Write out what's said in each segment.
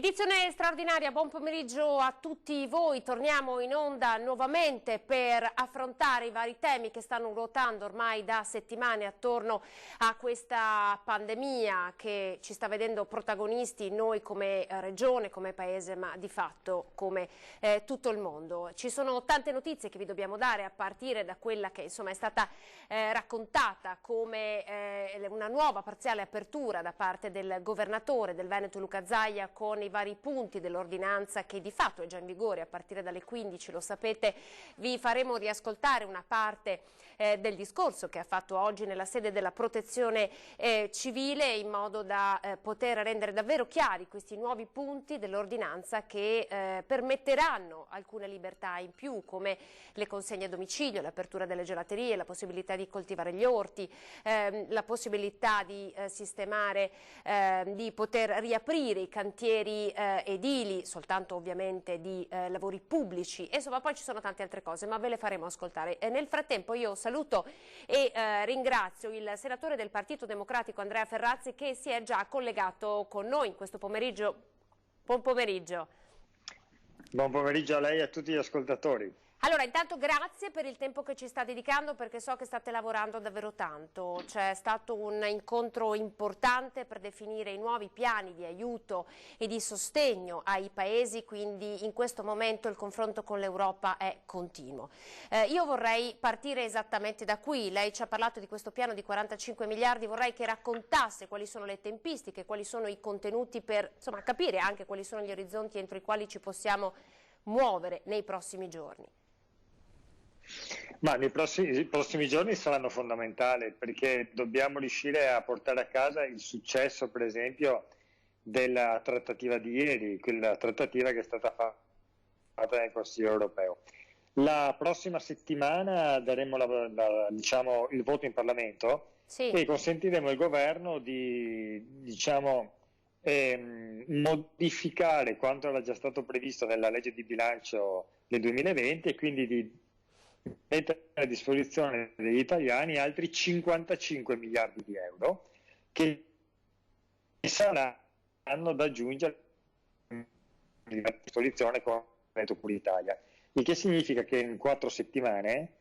Edizione straordinaria, buon pomeriggio a tutti voi. Torniamo in onda nuovamente per affrontare i vari temi che stanno ruotando ormai da settimane attorno a questa pandemia che ci sta vedendo protagonisti noi come regione, come paese, ma di fatto come tutto il mondo. Ci sono tante notizie che vi dobbiamo dare a partire da quella che insomma è stata raccontata come una nuova parziale apertura da parte del governatore del Veneto Luca Zaia con i vari punti dell'ordinanza che di fatto è già in vigore a partire dalle 15, lo sapete. Vi faremo riascoltare una parte del discorso che ha fatto oggi nella sede della Protezione Civile in modo da poter rendere davvero chiari questi nuovi punti dell'ordinanza che permetteranno alcune libertà in più, come le consegne a domicilio, l'apertura delle gelaterie, la possibilità di coltivare gli orti, la possibilità di sistemare, di poter riaprire i cantieri edili, soltanto ovviamente di lavori pubblici, e insomma poi ci sono tante altre cose, ma ve le faremo ascoltare. Nel frattempo io saluto e ringrazio il senatore del Partito Democratico Andrea Ferrazzi che si è già collegato con noi in questo pomeriggio. Buon pomeriggio. Buon pomeriggio a lei e a tutti gli ascoltatori. Allora, intanto grazie per il tempo che ci sta dedicando, perché so che state lavorando davvero tanto. C'è stato un incontro importante per definire i nuovi piani di aiuto e di sostegno ai paesi, quindi in questo momento il confronto con l'Europa è continuo. Io vorrei partire esattamente da qui. Lei ci ha parlato di questo piano di 45 miliardi, vorrei che raccontasse quali sono le tempistiche, quali sono i contenuti per insomma, capire anche quali sono gli orizzonti entro i quali ci possiamo muovere nei prossimi giorni. Ma i prossimi giorni saranno fondamentali perché dobbiamo riuscire a portare a casa il successo, per esempio, della trattativa di ieri, quella trattativa che è stata fatta nel Consiglio europeo. La prossima settimana daremo diciamo, il voto in Parlamento e consentiremo al governo di modificare quanto era già stato previsto nella legge di bilancio del 2020 e quindi di mettere a disposizione degli italiani altri 55 miliardi di euro che saranno da aggiungere a disposizione con il Veneto Italia, il che significa che in 4 settimane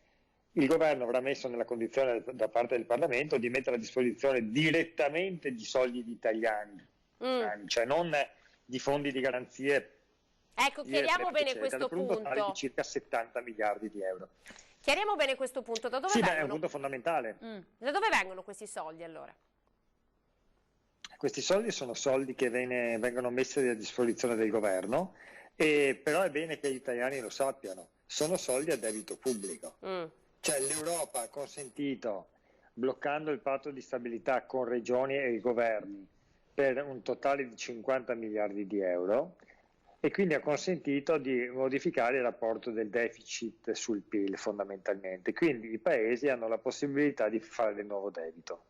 il governo avrà messo nella condizione da parte del Parlamento di mettere a disposizione direttamente di soldi di italiani, cioè non di fondi di garanzie. Ecco, chiariamo bene questo per un totale punto. di circa 70 miliardi di euro. Chiariamo bene questo punto. Da dove Sì, vengono? è un punto fondamentale. Da dove vengono questi soldi allora? Questi soldi sono soldi che vengono messi a disposizione del governo, però è bene che gli italiani lo sappiano, sono soldi a debito pubblico. Cioè l'Europa ha consentito, bloccando il patto di stabilità con regioni e governi, per un totale di 50 miliardi di euro, e quindi ha consentito di modificare il rapporto del deficit sul PIL fondamentalmente. Quindi i paesi hanno la possibilità di fare del nuovo debito.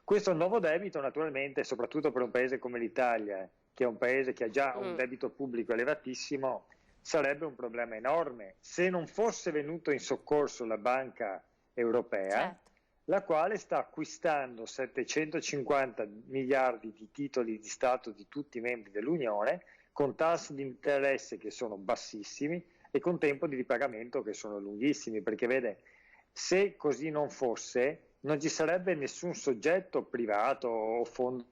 Questo nuovo debito naturalmente, soprattutto per un paese come l'Italia, che è un paese che ha già un debito pubblico elevatissimo, sarebbe un problema enorme se non fosse venuto in soccorso la Banca Europea, la quale sta acquistando 750 miliardi di titoli di Stato di tutti i membri dell'Unione, con tassi di interesse che sono bassissimi e con tempo di ripagamento che sono lunghissimi, perché vede, se così non fosse, non ci sarebbe nessun soggetto privato o fondo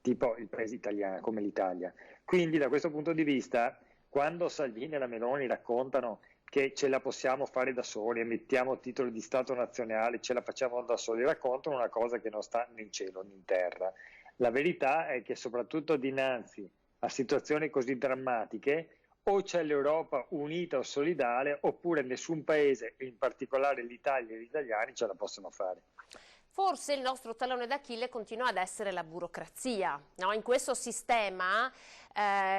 tipo il paese italiano, come l'Italia. Quindi da questo punto di vista, quando Salvini e la Meloni raccontano che ce la possiamo fare da soli, emettiamo titoli di Stato nazionale, ce la facciamo da soli, raccontano una cosa che non sta né in cielo né in terra. La verità è che soprattutto dinanzi a situazioni così drammatiche o c'è l'Europa unita o solidale, oppure nessun paese, in particolare l'Italia e gli italiani, ce la possono fare. Forse il nostro tallone d'Achille continua ad essere la burocrazia, no? In questo sistema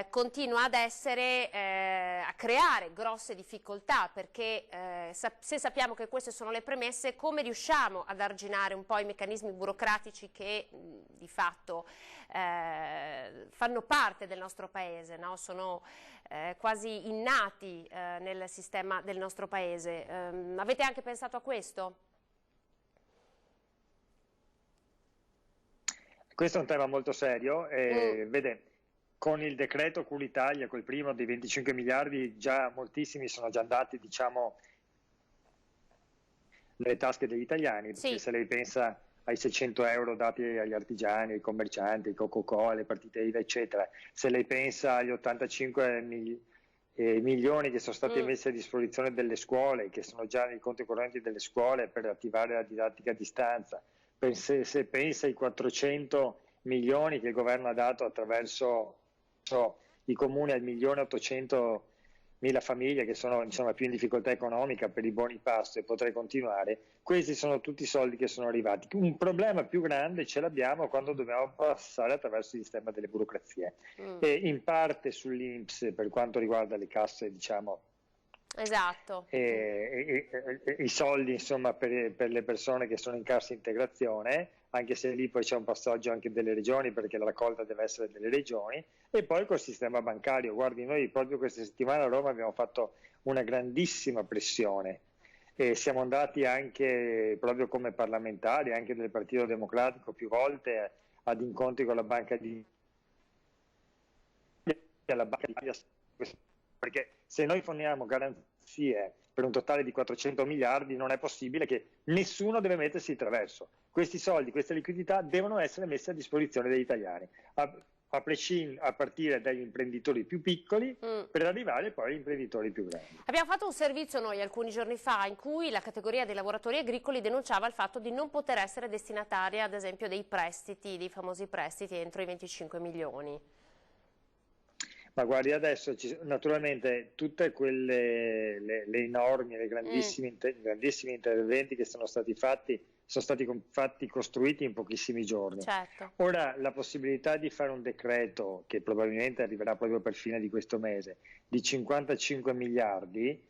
continua ad essere, a creare grosse difficoltà, perché se sappiamo che queste sono le premesse, come riusciamo ad arginare un po' i meccanismi burocratici che di fatto fanno parte del nostro paese, no? Sono quasi innati nel sistema del nostro paese. Avete anche pensato a questo? Questo è un tema molto serio. Vede, con il decreto Cura Italia, quel primo dei 25 miliardi, già moltissimi sono già andati, diciamo, nelle tasche degli italiani, perché se lei pensa ai 600 euro dati agli artigiani, ai commercianti, ai Coca-Cola, alle partite IVA, eccetera, se lei pensa agli 85 milioni che sono stati messi a disposizione delle scuole, che sono già nei conti correnti delle scuole per attivare la didattica a distanza, se pensa ai 400 milioni che il governo ha dato attraverso i comuni al 1.800.000 famiglie che sono, diciamo, più in difficoltà economica per i buoni pasto, e potrei continuare, questi sono tutti soldi che sono arrivati. Un problema più grande ce l'abbiamo quando dobbiamo passare attraverso il sistema delle burocrazie, e in parte sull'INPS per quanto riguarda le casse, diciamo, esatto, i soldi, insomma, per le persone che sono in cassa integrazione, anche se lì poi c'è un passaggio anche delle regioni, perché la raccolta deve essere delle regioni, e poi col sistema bancario. Guardi, noi proprio questa settimana a Roma abbiamo fatto una grandissima pressione e siamo andati anche proprio come parlamentari, anche del Partito Democratico, più volte ad incontri con la Banca d'Italia, perché se noi forniamo garanzie per un totale di 400 miliardi non è possibile che nessuno deve mettersi di traverso. Questi soldi, queste liquidità devono essere messe a disposizione degli italiani, a partire dagli imprenditori più piccoli per arrivare poi agli imprenditori più grandi. Abbiamo fatto un servizio noi alcuni giorni fa in cui la categoria dei lavoratori agricoli denunciava il fatto di non poter essere destinataria, ad esempio, dei prestiti, dei famosi prestiti entro i 25 milioni. Ma guardi, adesso naturalmente tutte quelle le enormi, le grandissimi interventi che sono stati fatti costruiti in pochissimi giorni. Certo. Ora la possibilità di fare un decreto, che probabilmente arriverà proprio per fine di questo mese, di 55 miliardi,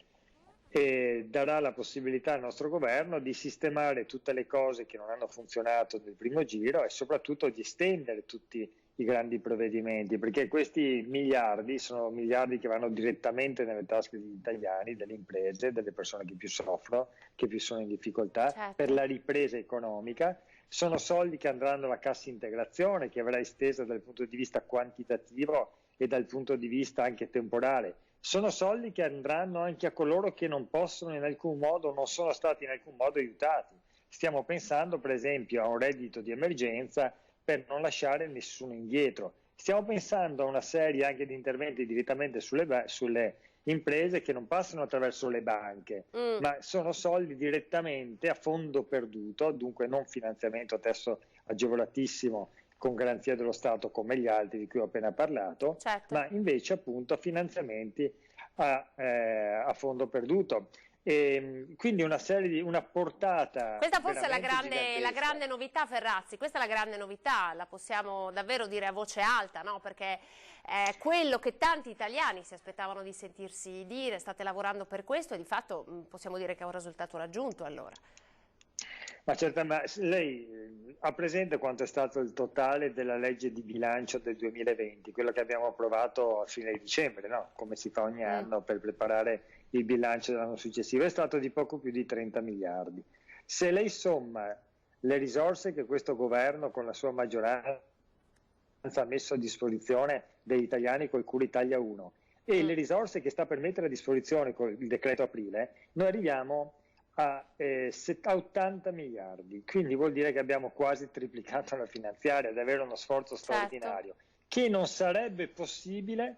darà la possibilità al nostro governo di sistemare tutte le cose che non hanno funzionato nel primo giro e soprattutto di estendere tutti i grandi provvedimenti, perché questi miliardi sono miliardi che vanno direttamente nelle tasche degli italiani, delle imprese, delle persone che più soffrono, che più sono in difficoltà, certo, per la ripresa economica. Sono soldi che andranno alla cassa integrazione, che verrà estesa dal punto di vista quantitativo e dal punto di vista anche temporale. Sono soldi che andranno anche a coloro che non possono in alcun modo, non sono stati in alcun modo aiutati. Stiamo pensando per esempio a un reddito di emergenza per non lasciare nessuno indietro. Stiamo pensando a una serie anche di interventi direttamente sulle imprese che non passano attraverso le banche, ma sono soldi direttamente a fondo perduto, dunque non finanziamento adesso agevolatissimo con garanzia dello Stato come gli altri di cui ho appena parlato, certo, ma invece appunto finanziamenti a fondo perduto. Quindi una portata. Questa forse è la grande novità, Ferrazzi, questa è la grande novità, la possiamo davvero dire a voce alta, no? Perché è quello che tanti italiani si aspettavano di sentirsi dire, state lavorando per questo e di fatto possiamo dire che è un risultato raggiunto allora. Ma certamente, lei ha presente quanto è stato il totale della legge di bilancio del 2020, quello che abbiamo approvato a fine dicembre, no? Come si fa ogni anno per preparare il bilancio dell'anno successivo, è stato di poco più di 30 miliardi. Se lei somma le risorse che questo governo con la sua maggioranza ha messo a disposizione degli italiani col Cura Italia 1 e le risorse che sta per mettere a disposizione con il decreto aprile, noi arriviamo a 80 miliardi, quindi vuol dire che abbiamo quasi triplicato la finanziaria, ad avere uno sforzo straordinario, che non sarebbe possibile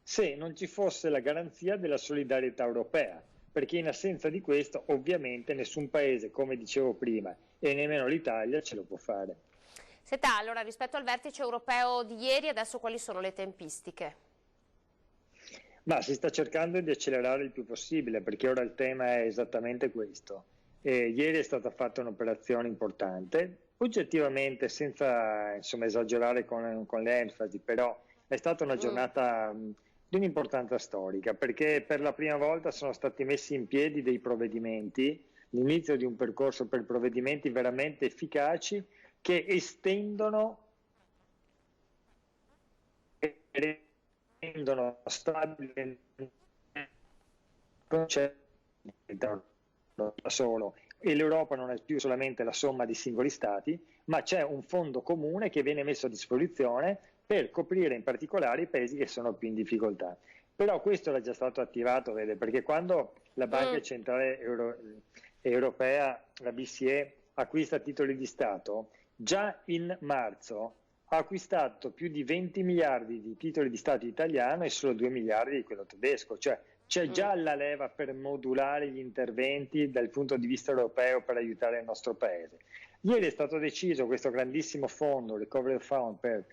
se non ci fosse la garanzia della solidarietà europea, perché in assenza di questo ovviamente nessun paese, come dicevo prima, e nemmeno l'Italia ce lo può fare. Senta, allora rispetto al vertice europeo di ieri, adesso quali sono le tempistiche? Ma si sta cercando di accelerare il più possibile, perché ora il tema è esattamente questo. Ieri è stata fatta un'operazione importante, oggettivamente senza esagerare con le enfasi, però è stata una giornata di un'importanza storica, perché per la prima volta sono stati messi in piedi dei provvedimenti, l'inizio di un percorso per provvedimenti veramente efficaci che estendono e rendono stabile il concetto da solo, e l'Europa non è più solamente la somma di singoli stati, ma c'è un fondo comune che viene messo a disposizione per coprire in particolare i paesi che sono più in difficoltà. Però questo era già stato attivato, vede, perché quando la Banca Centrale Europea, la BCE, acquista titoli di Stato, già in marzo ha acquistato più di 20 miliardi di titoli di Stato italiano e solo 2 miliardi di quello tedesco, cioè c'è già la leva per modulare gli interventi dal punto di vista europeo per aiutare il nostro paese. Ieri è stato deciso questo grandissimo fondo, Recovery Fund, per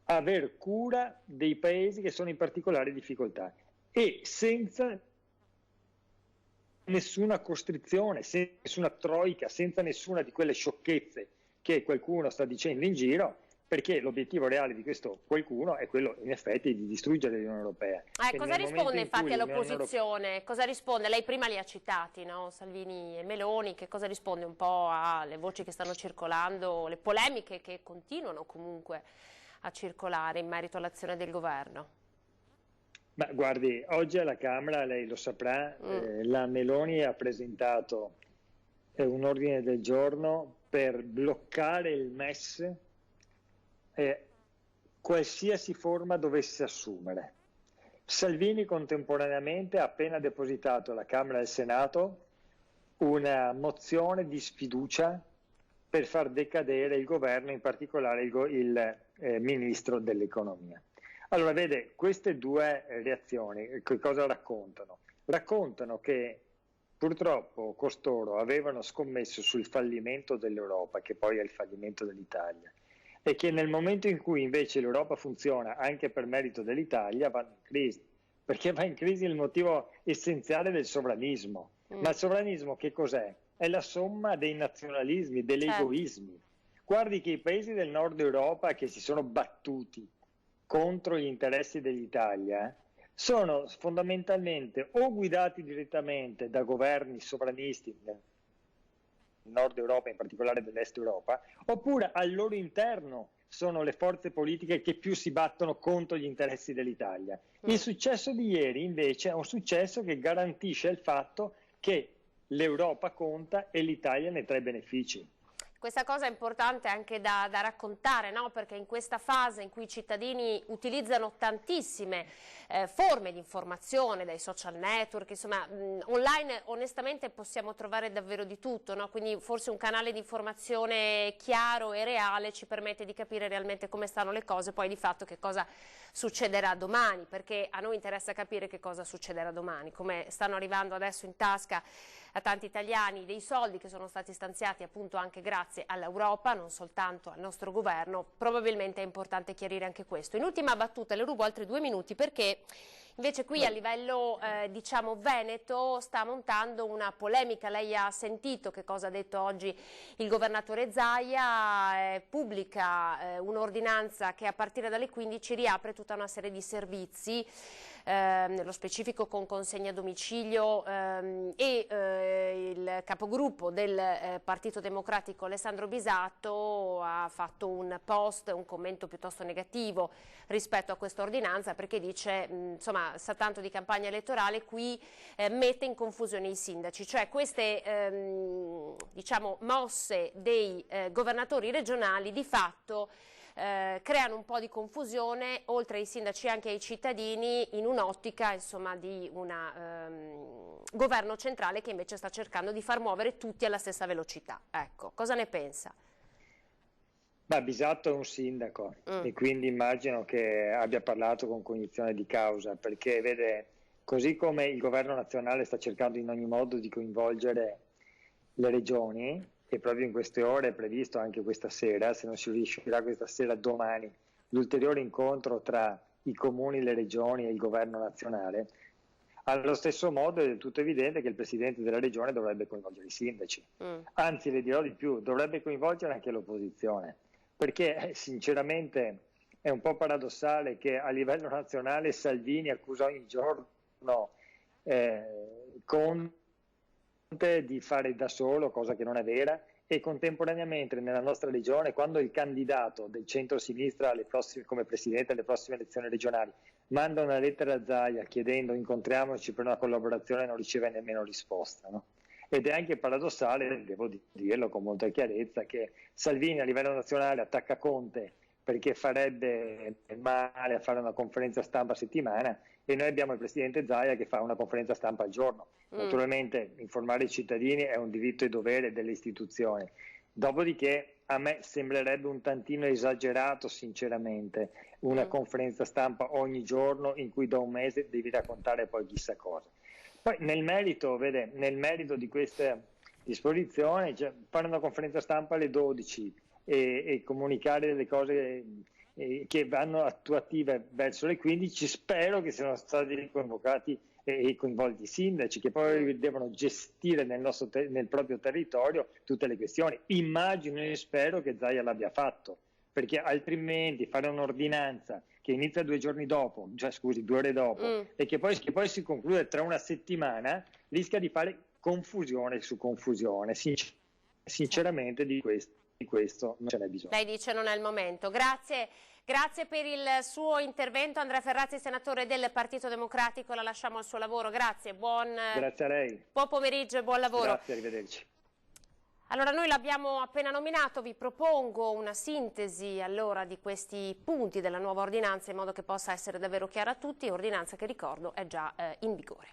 aver cura dei paesi che sono in particolare difficoltà e senza nessuna costrizione, senza nessuna troica, senza nessuna di quelle sciocchezze che qualcuno sta dicendo in giro, perché l'obiettivo reale di questo qualcuno è quello in effetti di distruggere l'Unione Europea. Cosa risponde infatti all'opposizione? Cosa risponde? Lei prima li ha citati, no? Salvini e Meloni, che cosa risponde un po' alle voci che stanno circolando, le polemiche che continuano comunque a circolare in merito all'azione del governo? Ma guardi, oggi alla Camera, lei lo saprà, la Meloni ha presentato un ordine del giorno per bloccare il MES qualsiasi forma dovesse assumere. Salvini contemporaneamente ha appena depositato alla Camera e al Senato una mozione di sfiducia per far decadere il governo, in particolare il ministro dell'economia. Allora, vede, queste due reazioni che cosa raccontano? Raccontano che purtroppo costoro avevano scommesso sul fallimento dell'Europa, che poi è il fallimento dell'Italia, e che nel momento in cui invece l'Europa funziona anche per merito dell'Italia vanno in crisi, perché va in crisi il motivo essenziale del sovranismo. Ma il sovranismo che cos'è? È la somma dei nazionalismi, degli egoismi. Guardi che i paesi del nord Europa che si sono battuti contro gli interessi dell'Italia sono fondamentalmente o guidati direttamente da governi sovranisti nel nord Europa, in particolare dell'est Europa, oppure al loro interno sono le forze politiche che più si battono contro gli interessi dell'Italia. Il successo di ieri invece è un successo che garantisce il fatto che l'Europa conta e l'Italia ne trae benefici. Questa cosa è importante anche da raccontare, no? Perché in questa fase in cui i cittadini utilizzano tantissime forme di informazione, dai social network, insomma online onestamente possiamo trovare davvero di tutto, no? Quindi forse un canale di informazione chiaro e reale ci permette di capire realmente come stanno le cose, poi di fatto che cosa succederà domani, perché a noi interessa capire che cosa succederà domani, come stanno arrivando adesso in tasca a tanti italiani dei soldi che sono stati stanziati appunto anche grazie all'Europa, non soltanto al nostro governo. Probabilmente è importante chiarire anche questo. In ultima battuta le rubo altri 2 minuti perché invece qui a livello diciamo veneto sta montando una polemica. Lei ha sentito che cosa ha detto oggi il governatore Zaia, pubblica un'ordinanza che a partire dalle 15 riapre tutta una serie di servizi, nello specifico con consegna a domicilio, e il capogruppo del Partito Democratico Alessandro Bisatto ha fatto un post, un commento piuttosto negativo rispetto a questa ordinanza perché dice insomma sa tanto di campagna elettorale, qui mette in confusione i sindaci, cioè queste diciamo mosse dei governatori regionali di fatto creano un po' di confusione oltre ai sindaci anche ai cittadini in un'ottica insomma di un governo centrale che invece sta cercando di far muovere tutti alla stessa velocità. Ecco, cosa ne pensa? Ma Bisatto è un sindaco e quindi immagino che abbia parlato con cognizione di causa, perché vede, così come il governo nazionale sta cercando in ogni modo di coinvolgere le regioni, e proprio in queste ore è previsto anche questa sera, se non si riuscirà questa sera, domani, l'ulteriore incontro tra i comuni, le regioni e il governo nazionale, allo stesso modo è del tutto evidente che il presidente della regione dovrebbe coinvolgere i sindaci. Anzi, le dirò di più, dovrebbe coinvolgere anche l'opposizione, perché sinceramente è un po' paradossale che a livello nazionale Salvini accusa ogni giorno Conte di fare da solo, cosa che non è vera, e contemporaneamente nella nostra regione, quando il candidato del centro-sinistra come presidente alle prossime elezioni regionali manda una lettera a Zaia chiedendo incontriamoci per una collaborazione, non riceve nemmeno risposta, no? Ed è anche paradossale, devo dirlo con molta chiarezza, che Salvini a livello nazionale attacca Conte perché farebbe male a fare una conferenza stampa a settimana, e noi abbiamo il Presidente Zaia che fa una conferenza stampa al giorno. Naturalmente informare i cittadini è un diritto e dovere delle istituzioni. Dopodiché a me sembrerebbe un tantino esagerato, sinceramente, una conferenza stampa ogni giorno in cui da un mese devi raccontare poi chissà cosa. Poi nel merito di questa disposizione, cioè, fare una conferenza stampa alle 12 e comunicare delle cose che vanno attuative verso le 15, spero che siano stati convocati e coinvolti i sindaci, che poi devono gestire nel proprio territorio tutte le questioni. Immagino e spero che Zaia l'abbia fatto, perché altrimenti fare un'ordinanza che inizia 2 giorni dopo, cioè scusi, 2 ore dopo, e che poi si conclude tra una settimana, rischia di fare confusione su confusione. Sinceramente di questo non ce n'è bisogno. Lei dice non è il momento. Grazie per il suo intervento. Andrea Ferrazzi, senatore del Partito Democratico, la lasciamo al suo lavoro. Grazie a lei. Buon pomeriggio e buon lavoro. Grazie, arrivederci. Allora, noi l'abbiamo appena nominato, vi propongo una sintesi allora di questi punti della nuova ordinanza in modo che possa essere davvero chiara a tutti, ordinanza che ricordo è già in vigore.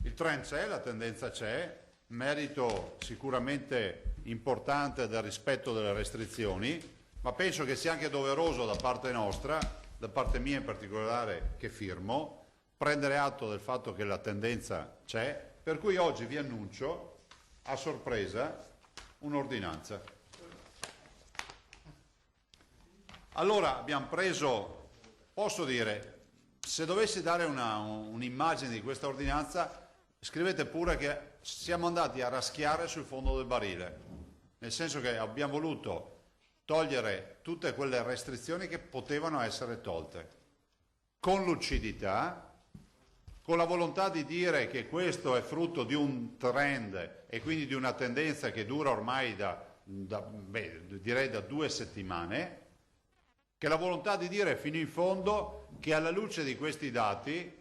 Il trend c'è, la tendenza c'è, merito sicuramente importante del rispetto delle restrizioni, ma penso che sia anche doveroso da parte nostra, da parte mia in particolare che firmo, prendere atto del fatto che la tendenza c'è, per cui oggi vi annuncio a sorpresa un'ordinanza. Allora abbiamo preso, posso dire, se dovessi dare un'immagine di questa ordinanza, scrivete pure che siamo andati a raschiare sul fondo del barile, nel senso che abbiamo voluto togliere tutte quelle restrizioni che potevano essere tolte, con lucidità, con la volontà di dire che questo è frutto di un trend e quindi di una tendenza che dura ormai direi da 2 settimane, che la volontà di dire fino in fondo che alla luce di questi dati,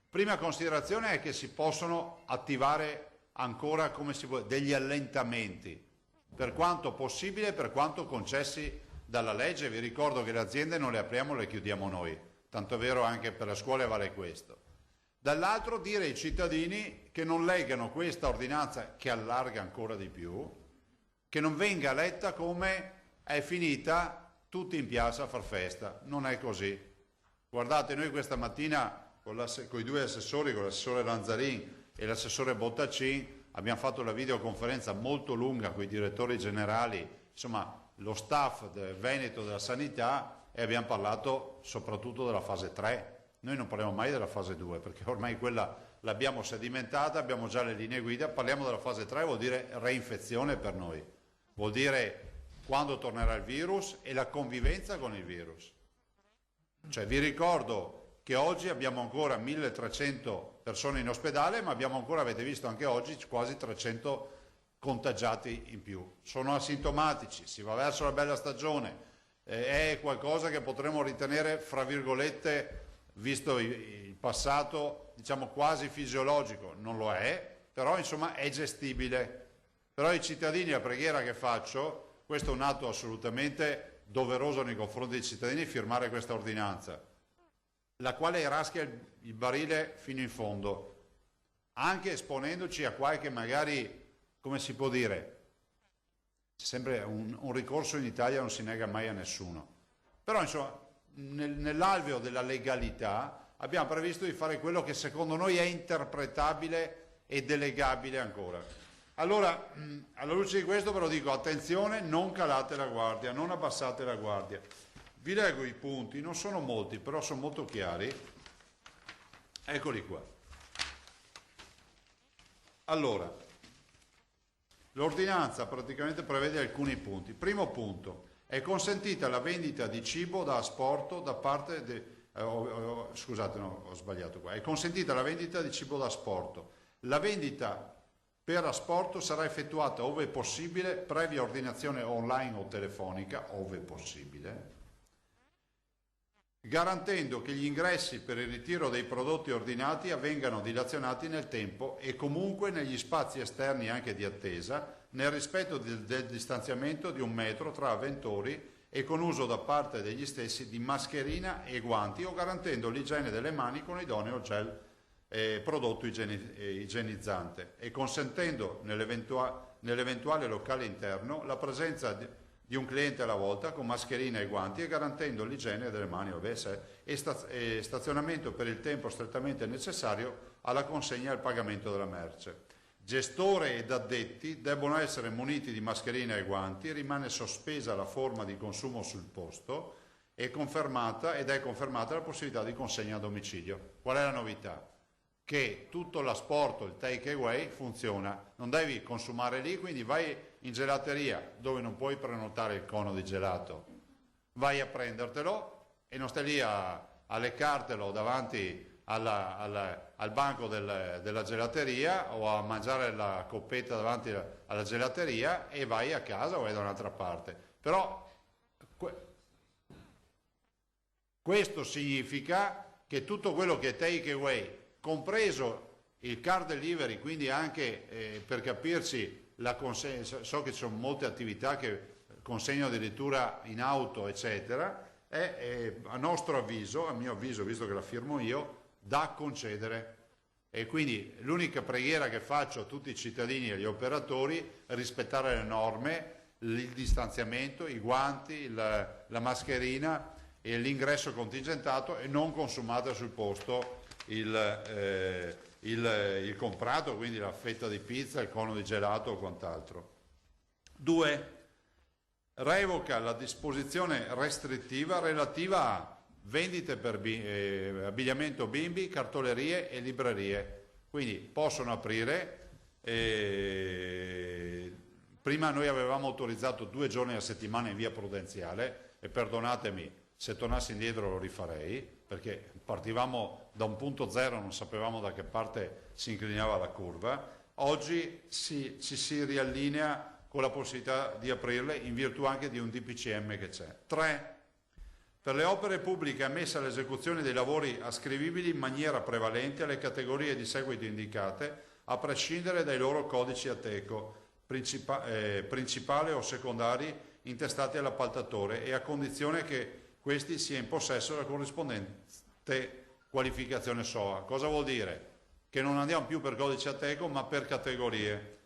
prima considerazione è che si possono attivare ancora, come si può, degli allentamenti, per quanto possibile, per quanto concessi dalla legge. Vi ricordo che le aziende non le apriamo, le chiudiamo noi, tanto è vero anche per le scuole vale questo. Dall'altro dire ai cittadini che non leggano questa ordinanza che allarga ancora di più, che non venga letta come è finita tutti in piazza a far festa, non è così. Guardate, noi questa mattina con i 2 assessori, con l'assessore Lanzarin e l'assessore Bottacin, abbiamo fatto la videoconferenza molto lunga con i direttori generali, insomma lo staff del Veneto della sanità, e abbiamo parlato soprattutto della fase 3. Noi non parliamo mai della fase 2 perché ormai quella l'abbiamo sedimentata, abbiamo già le linee guida, parliamo della fase 3, vuol dire reinfezione per noi, vuol dire quando tornerà il virus e la convivenza con il virus. Cioè vi ricordo che oggi abbiamo ancora 1300 persone in ospedale, ma abbiamo ancora, avete visto anche oggi, quasi 300 contagiati in più. Sono asintomatici, si va verso la bella stagione, è qualcosa che potremmo ritenere, fra virgolette, visto il passato, diciamo quasi fisiologico, non lo è, però insomma è gestibile. Però ai cittadini, la preghiera che faccio, questo è un atto assolutamente doveroso nei confronti dei cittadini, firmare questa ordinanza, la quale raschia il barile fino in fondo, anche esponendoci a qualche magari, come si può dire, sempre un ricorso in Italia non si nega mai a nessuno, però insomma nell'alveo della legalità abbiamo previsto di fare quello che secondo noi è interpretabile e delegabile ancora. Allora, alla luce di questo ve lo dico, attenzione, non calate la guardia, non abbassate la guardia. Vi leggo i punti, non sono molti, però sono molto chiari. Eccoli qua. Allora, l'ordinanza praticamente prevede alcuni punti. Primo punto. È consentita la vendita di cibo da asporto da parte scusate, no, ho sbagliato qua. È consentita la vendita di cibo da asporto. La vendita per asporto sarà effettuata ove possibile, previa ordinazione online o telefonica, ove possibile. garantendo che gli ingressi per il ritiro dei prodotti ordinati avvengano dilazionati nel tempo e comunque negli spazi esterni anche di attesa, nel rispetto del distanziamento di 1 metro tra avventori e con uso da parte degli stessi di mascherina e guanti o garantendo l'igiene delle mani con idoneo gel prodotto igienizzante e consentendo nell'eventuale locale interno la presenza di un cliente alla volta con mascherina e guanti e garantendo l'igiene delle mani e stazionamento per il tempo strettamente necessario alla consegna e al pagamento della merce. Gestore ed addetti debbono essere muniti di mascherina e guanti, rimane sospesa la forma di consumo sul posto ed è confermata la possibilità di consegna a domicilio. Qual è la novità? Che tutto l'asporto, il take away, funziona. Non devi consumare lì, quindi vai in gelateria dove non puoi prenotare il cono di gelato, vai a prendertelo e non stai lì a leccartelo davanti al banco della gelateria o a mangiare la coppetta davanti alla gelateria e vai a casa o vai da un'altra parte. Però questo significa che tutto quello che è take away, compreso il car delivery, quindi anche per capirci la consegna, so che ci sono molte attività che consegnano addirittura in auto eccetera, è a nostro avviso, a mio avviso, visto che la firmo io, da concedere. E quindi l'unica preghiera che faccio a tutti i cittadini e agli operatori è rispettare le norme, il distanziamento, i guanti, la mascherina e l'ingresso contingentato e non consumate sul posto il comprato, quindi la fetta di pizza, il cono di gelato o quant'altro. 2. Revoca la disposizione restrittiva relativa a vendite per abbigliamento bimbi, cartolerie e librerie. Quindi possono aprire, prima noi avevamo autorizzato 2 giorni a settimana in via prudenziale e perdonatemi, se tornassi indietro lo rifarei, perché partivamo da un punto zero, non sapevamo da che parte si inclinava la curva. Oggi ci si riallinea con la possibilità di aprirle in virtù anche di un DPCM che c'è. 3. Per le opere pubbliche ammesse all'esecuzione dei lavori ascrivibili in maniera prevalente alle categorie di seguito indicate, a prescindere dai loro codici ATECO, principale o secondari intestati all'appaltatore e a condizione che questi sia in possesso della corrispondente qualificazione SOA. Cosa vuol dire? Che non andiamo più per codice ATECO ma per categorie.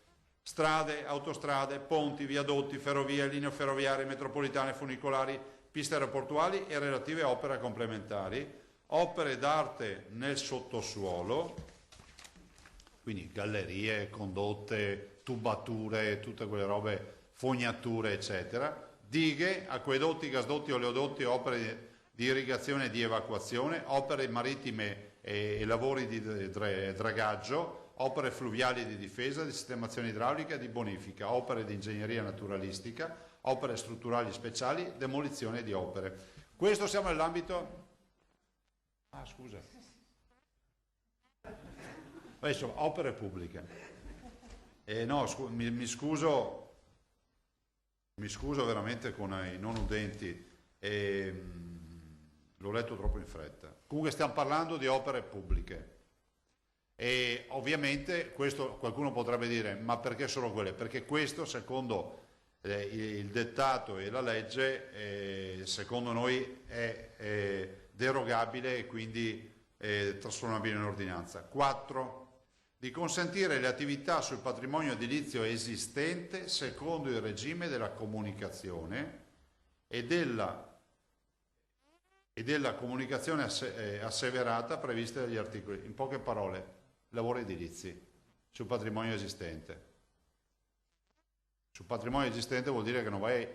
Strade, autostrade, ponti, viadotti, ferrovie, linee ferroviarie, metropolitane, funicolari, piste aeroportuali e relative opere complementari, opere d'arte nel sottosuolo, quindi gallerie, condotte, tubature, tutte quelle robe, fognature, eccetera, dighe, acquedotti, gasdotti, oleodotti, opere di irrigazione e di evacuazione, opere marittime e lavori di dragaggio, opere fluviali di difesa, di sistemazione idraulica e di bonifica, opere di ingegneria naturalistica, opere strutturali speciali, demolizione di opere. Questo siamo nell'ambito... Ah, scusa. Adesso, opere pubbliche. No, mi scuso veramente con i non udenti, l'ho letto troppo in fretta. Comunque stiamo parlando di opere pubbliche. E ovviamente questo qualcuno potrebbe dire, ma perché solo quelle? Perché questo, secondo il dettato e la legge, secondo noi è derogabile e quindi trasformabile in ordinanza. 4. Di consentire le attività sul patrimonio edilizio esistente secondo il regime della comunicazione e della comunicazione asseverata prevista dagli articoli. In poche parole, lavori edilizi sul patrimonio esistente. Sul patrimonio esistente vuol dire che non vai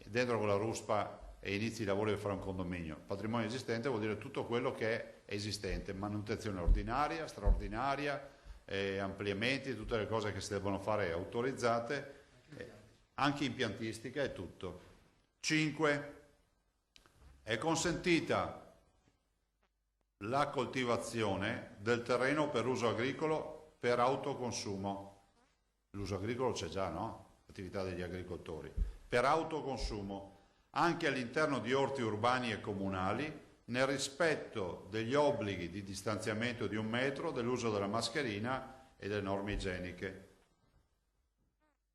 dentro con la ruspa e inizi i lavori per fare un condominio. Patrimonio esistente vuol dire tutto quello che è esistente, manutenzione ordinaria, straordinaria, ampliamenti, tutte le cose che si devono fare autorizzate, anche impiantistica e tutto. 5. È consentita la coltivazione del terreno per uso agricolo per autoconsumo. L'uso agricolo c'è già, no? Attività degli agricoltori. Per autoconsumo, anche all'interno di orti urbani e comunali, nel rispetto degli obblighi di distanziamento di 1 metro, dell'uso della mascherina e delle norme igieniche.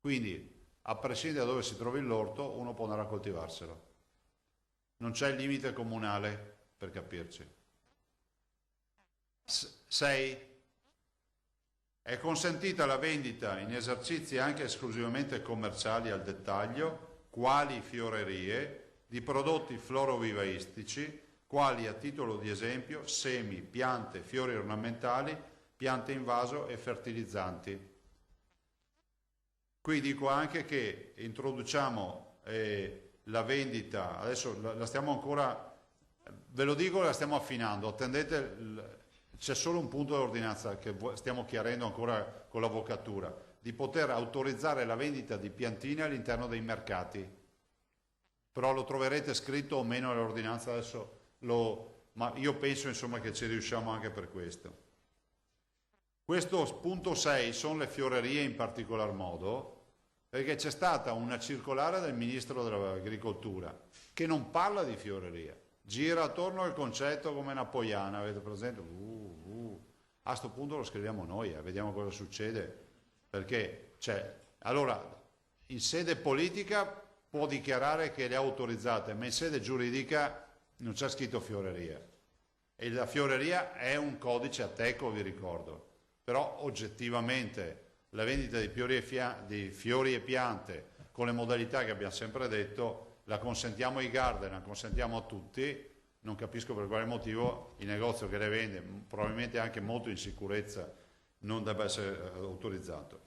Quindi, a prescindere da dove si trovi l'orto, uno può andare a coltivarselo. Non c'è il limite comunale, per capirci. 6. È consentita la vendita in esercizi anche esclusivamente commerciali al dettaglio, quali fiorerie, di prodotti florovivaistici, quali a titolo di esempio semi, piante, fiori ornamentali, piante in vaso e fertilizzanti. Qui dico anche che introduciamo la vendita, adesso la stiamo ancora, ve lo dico, la stiamo affinando, attendete, c'è solo un punto dell'ordinanza che stiamo chiarendo ancora con l'avvocatura, di poter autorizzare la vendita di piantine all'interno dei mercati, però lo troverete scritto o meno nell'ordinanza adesso, ma io penso insomma che ci riusciamo anche per questo. Questo punto 6 sono le fiorerie in particolar modo, perché c'è stata una circolare del Ministro dell'Agricoltura che non parla di fioreria, gira attorno al concetto come una poiana, avete presente? A sto punto lo scriviamo noi, vediamo cosa succede, perché allora in sede politica può dichiarare che le ha autorizzate, ma in sede giuridica non c'è scritto fioreria, e la fioreria è un codice Ateco, vi ricordo, però oggettivamente la vendita di fiori e piante con le modalità che abbiamo sempre detto la consentiamo ai garden, la consentiamo a tutti. Non capisco per quale motivo il negozio che le vende, probabilmente anche molto in sicurezza, non debba essere autorizzato.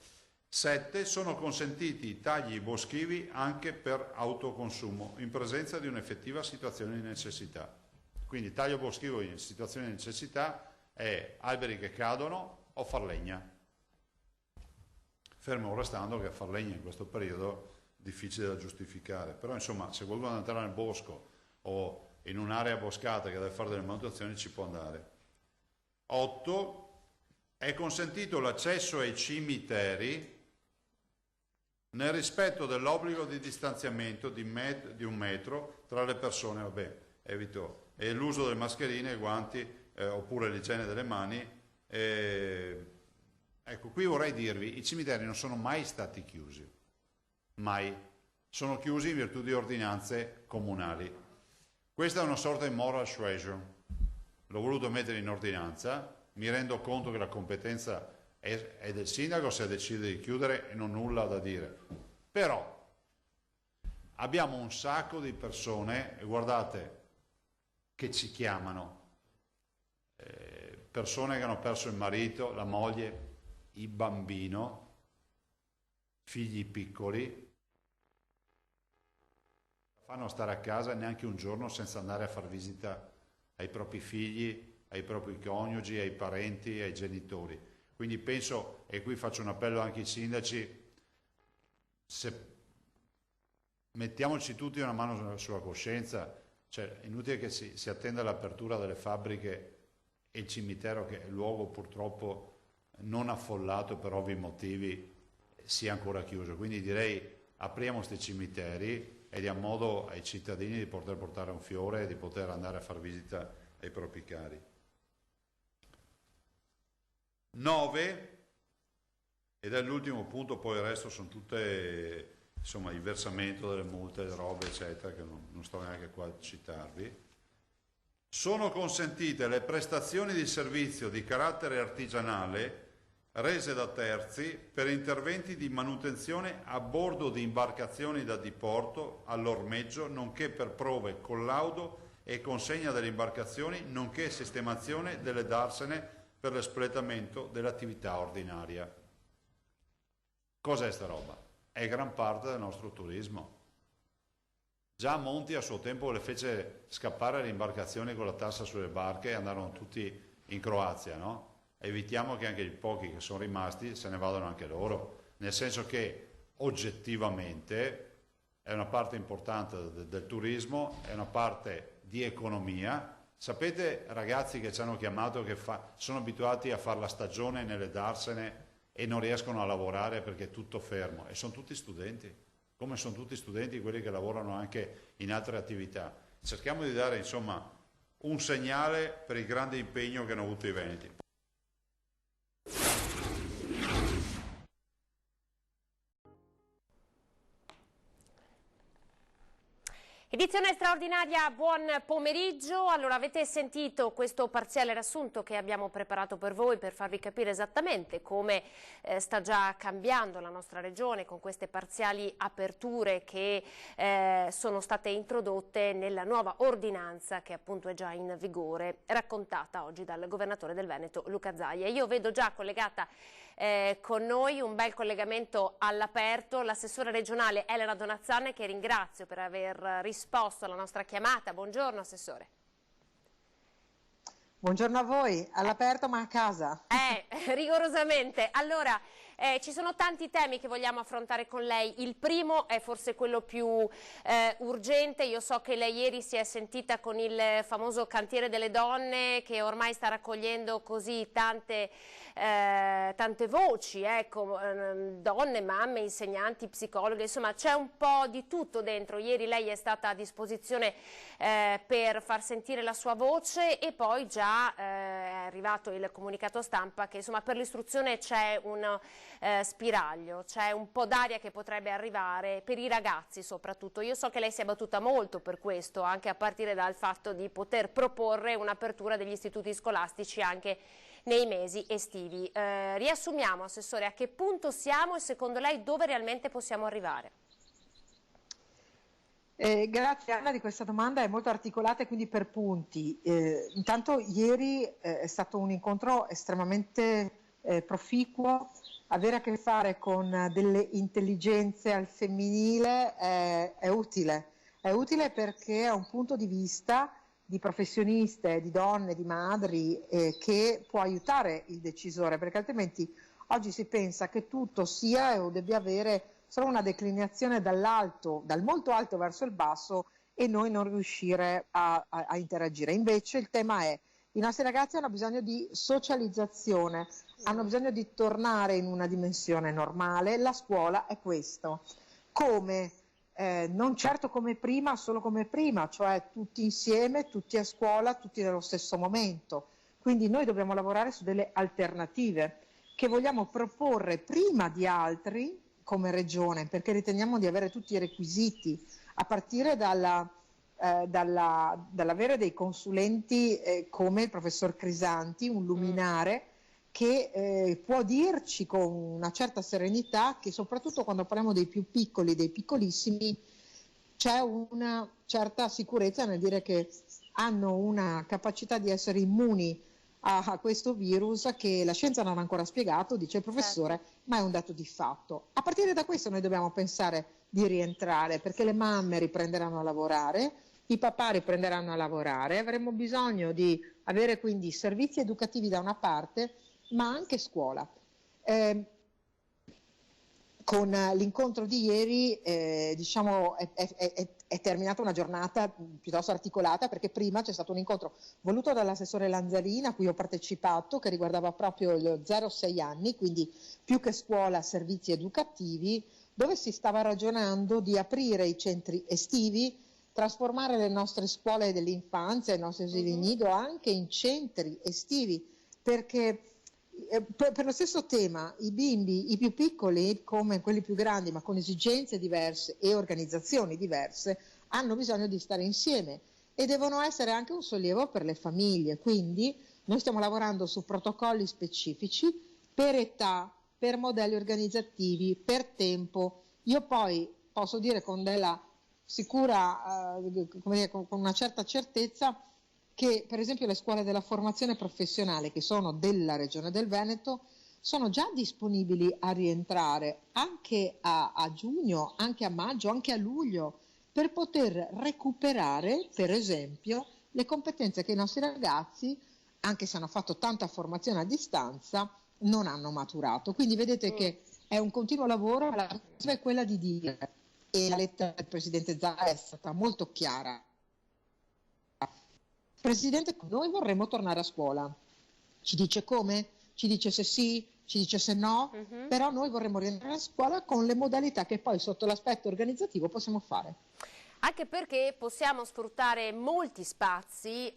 7. Sono consentiti i tagli boschivi anche per autoconsumo, in presenza di un'effettiva situazione di necessità. Quindi taglio boschivo in situazione di necessità è alberi che cadono o far legna. Fermo restando che far legna in questo periodo è difficile da giustificare, però insomma se qualcuno deve entrare nel bosco o in un'area boscata che deve fare delle manutenzioni ci può andare. 8. È consentito l'accesso ai cimiteri nel rispetto dell'obbligo di distanziamento di 1 metro tra le persone, evito, e l'uso delle mascherine, guanti oppure l'igiene delle mani. Ecco, qui vorrei dirvi, i cimiteri non sono mai stati chiusi, mai, sono chiusi in virtù di ordinanze comunali. Questa è una sorta di moral suasion, l'ho voluto mettere in ordinanza, mi rendo conto che la competenza è del sindaco se decide di chiudere e non ho nulla da dire, però abbiamo un sacco di persone, e guardate, che ci chiamano, persone che hanno perso il marito, la moglie, il bambino, figli piccoli, fanno stare a casa neanche un giorno senza andare a far visita ai propri figli, ai propri coniugi, ai parenti, ai genitori. Quindi penso, e qui faccio un appello anche ai sindaci, mettiamoci tutti una mano sulla coscienza, cioè è inutile che si attenda l'apertura delle fabbriche e il cimitero, che è il luogo purtroppo non affollato per ovvi motivi, sia ancora chiuso. Quindi direi apriamo questi cimiteri e diamo modo ai cittadini di poter portare un fiore e di poter andare a far visita ai propri cari. 9, ed è l'ultimo punto, poi il resto sono tutte, insomma, il versamento delle multe, robe eccetera, che non sto neanche qua a citarvi. Sono consentite le prestazioni di servizio di carattere artigianale rese da terzi per interventi di manutenzione a bordo di imbarcazioni da diporto all'ormeggio, nonché per prove, collaudo e consegna delle imbarcazioni, nonché sistemazione delle darsene per l'espletamento dell'attività ordinaria. Cos'è sta roba? È gran parte del nostro turismo. Già Monti a suo tempo le fece scappare le imbarcazioni con la tassa sulle barche e andarono tutti in Croazia, no? Evitiamo che anche i pochi che sono rimasti se ne vadano anche loro, nel senso che oggettivamente è una parte importante del turismo, è una parte di economia. Sapete, ragazzi che ci hanno chiamato, che sono abituati a fare la stagione nelle darsene e non riescono a lavorare perché è tutto fermo, e sono tutti studenti, come sono tutti studenti quelli che lavorano anche in altre attività. Cerchiamo di dare insomma un segnale per il grande impegno che hanno avuto i veneti. Edizione straordinaria, buon pomeriggio. Allora, avete sentito questo parziale riassunto che abbiamo preparato per voi per farvi capire esattamente come sta già cambiando la nostra regione con queste parziali aperture che sono state introdotte nella nuova ordinanza che appunto è già in vigore, raccontata oggi dal governatore del Veneto Luca Zaia. Io vedo già collegata con noi un bel collegamento all'aperto l'assessore regionale Elena Donazzane, che ringrazio per aver risposto alla nostra chiamata. Buongiorno assessore. Buongiorno a voi, all'aperto ma a casa. Rigorosamente. Allora, ci sono tanti temi che vogliamo affrontare con lei. Il primo è forse quello più urgente. Io so che lei ieri si è sentita con il famoso cantiere delle donne che ormai sta raccogliendo così tante voci, ecco, donne, mamme, insegnanti, psicologhe, insomma c'è un po' di tutto dentro. Ieri lei è stata a disposizione per far sentire la sua voce e poi già è arrivato il comunicato stampa che insomma per l'istruzione c'è un spiraglio, c'è un po' d'aria che potrebbe arrivare per i ragazzi soprattutto. Io so che lei si è battuta molto per questo, anche a partire dal fatto di poter proporre un'apertura degli istituti scolastici anche nei mesi estivi. Riassumiamo, assessore, a che punto siamo e secondo lei dove realmente possiamo arrivare? Grazie Anna di questa domanda, è molto articolata e quindi per punti. Intanto ieri è stato un incontro estremamente proficuo. Avere a che fare con delle intelligenze al femminile è utile perché è un punto di vista di professioniste, di donne, di madri che può aiutare il decisore, perché altrimenti oggi si pensa che tutto sia o debba avere solo una declinazione dall'alto, dal molto alto verso il basso e noi non riuscire a interagire. Invece il tema è: i nostri ragazzi hanno bisogno di socializzazione, hanno bisogno di tornare in una dimensione normale, la scuola è questo. Come? Non certo come prima, solo come prima, cioè tutti insieme, tutti a scuola, tutti nello stesso momento. Quindi noi dobbiamo lavorare su delle alternative che vogliamo proporre prima di altri come regione, perché riteniamo di avere tutti i requisiti, a partire dall'avere dei consulenti come il professor Crisanti, un luminare, che può dirci con una certa serenità che soprattutto quando parliamo dei più piccoli, dei piccolissimi, c'è una certa sicurezza nel dire che hanno una capacità di essere immuni a questo virus che la scienza non ha ancora spiegato, dice il professore, ma è un dato di fatto. A partire da questo noi dobbiamo pensare di rientrare, perché le mamme riprenderanno a lavorare, i papà riprenderanno a lavorare, avremo bisogno di avere quindi servizi educativi da una parte, ma anche scuola. Con l'incontro di ieri diciamo è terminata una giornata piuttosto articolata, perché prima c'è stato un incontro voluto dall'assessore Lanzarin a cui ho partecipato, che riguardava proprio il 0-6 anni, quindi più che scuola servizi educativi, dove si stava ragionando di aprire i centri estivi, trasformare le nostre scuole dell'infanzia, i nostri asili nido anche in centri estivi, perché per lo stesso tema i bimbi, i più piccoli come quelli più grandi, ma con esigenze diverse e organizzazioni diverse, hanno bisogno di stare insieme e devono essere anche un sollievo per le famiglie. Quindi noi stiamo lavorando su protocolli specifici per età, per modelli organizzativi, per tempo. Io poi posso dire con della sicura, come dire, con una certa certezza, che per esempio le scuole della formazione professionale che sono della Regione del Veneto sono già disponibili a rientrare anche a giugno, anche a maggio, anche a luglio, per poter recuperare per esempio le competenze che i nostri ragazzi, anche se hanno fatto tanta formazione a distanza, non hanno maturato. Quindi vedete che è un continuo lavoro, la cosa è quella di dire, e la lettera del Presidente Zaia è stata molto chiara. Presidente, noi vorremmo tornare a scuola. Ci dice come? Ci dice se sì, ci dice se no, però noi vorremmo rientrare a scuola con le modalità che poi sotto l'aspetto organizzativo possiamo fare. Anche perché possiamo sfruttare molti spazi,